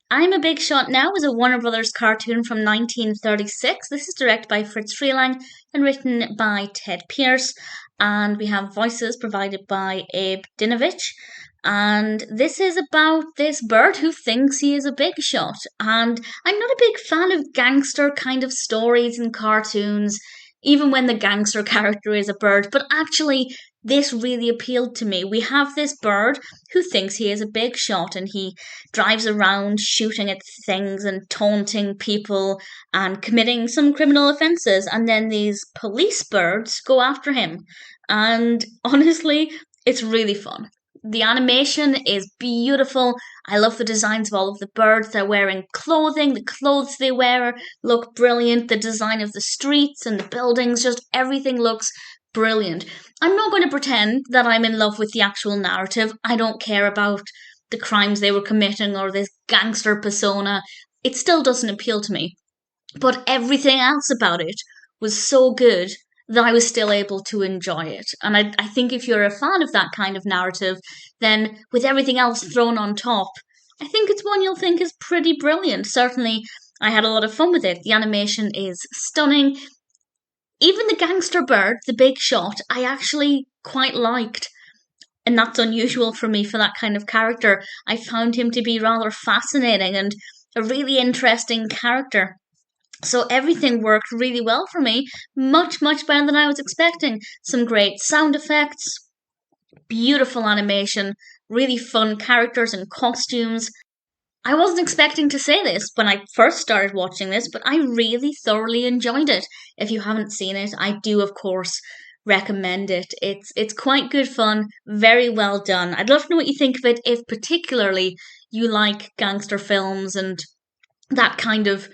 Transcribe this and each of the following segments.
I'm a Big Shot Now is a Warner Brothers cartoon from 1936. This is directed by Friz Freleng and written by Ted Pierce. And we have voices provided by Abe Dinovitch. And this is about this bird who thinks he is a big shot. And I'm not a big fan of gangster kind of stories and cartoons, even when the gangster character is a bird. But actually, this really appealed to me. We have this bird who thinks he is a big shot and he drives around shooting at things and taunting people and committing some criminal offences. And then these police birds go after him. And honestly, it's really fun. The animation is beautiful. I love the designs of all of the birds. They're wearing clothing. The clothes they wear look brilliant. The design of the streets and the buildings, just everything looks brilliant. I'm not going to pretend that I'm in love with the actual narrative. I don't care about the crimes they were committing or this gangster persona. It still doesn't appeal to me. But everything else about it was so good that I was still able to enjoy it. And I think if you're a fan of that kind of narrative, then with everything else thrown on top, I think it's one you'll think is pretty brilliant. Certainly, I had a lot of fun with it. The animation is stunning. Even the gangster bird, the big shot, I actually quite liked. And that's unusual for me for that kind of character. I found him to be rather fascinating and a really interesting character. So everything worked really well for me, much, much better than I was expecting. Some great sound effects, beautiful animation, really fun characters and costumes. I wasn't expecting to say this when I first started watching this, but I really thoroughly enjoyed it. If you haven't seen it, I do, of course, recommend it. It's quite good fun, very well done. I'd love to know what you think of it, if particularly you like gangster films and that kind of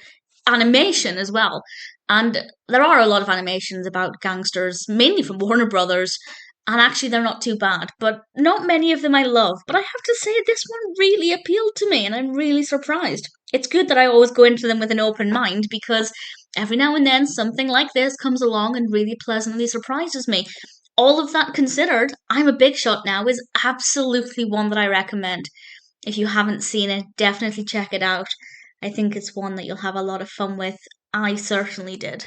animation as well. And there are a lot of animations about gangsters, mainly from Warner Brothers, and actually they're not too bad, but not many of them I love. But I have to say, this one really appealed to me, and I'm really surprised. It's good that I always go into them with an open mind because every now and then something like this comes along and really pleasantly surprises me. All of that considered, I'm a Big Shot Now is absolutely one that I recommend. If you haven't seen it, definitely check it out. I think it's one that you'll have a lot of fun with. I certainly did.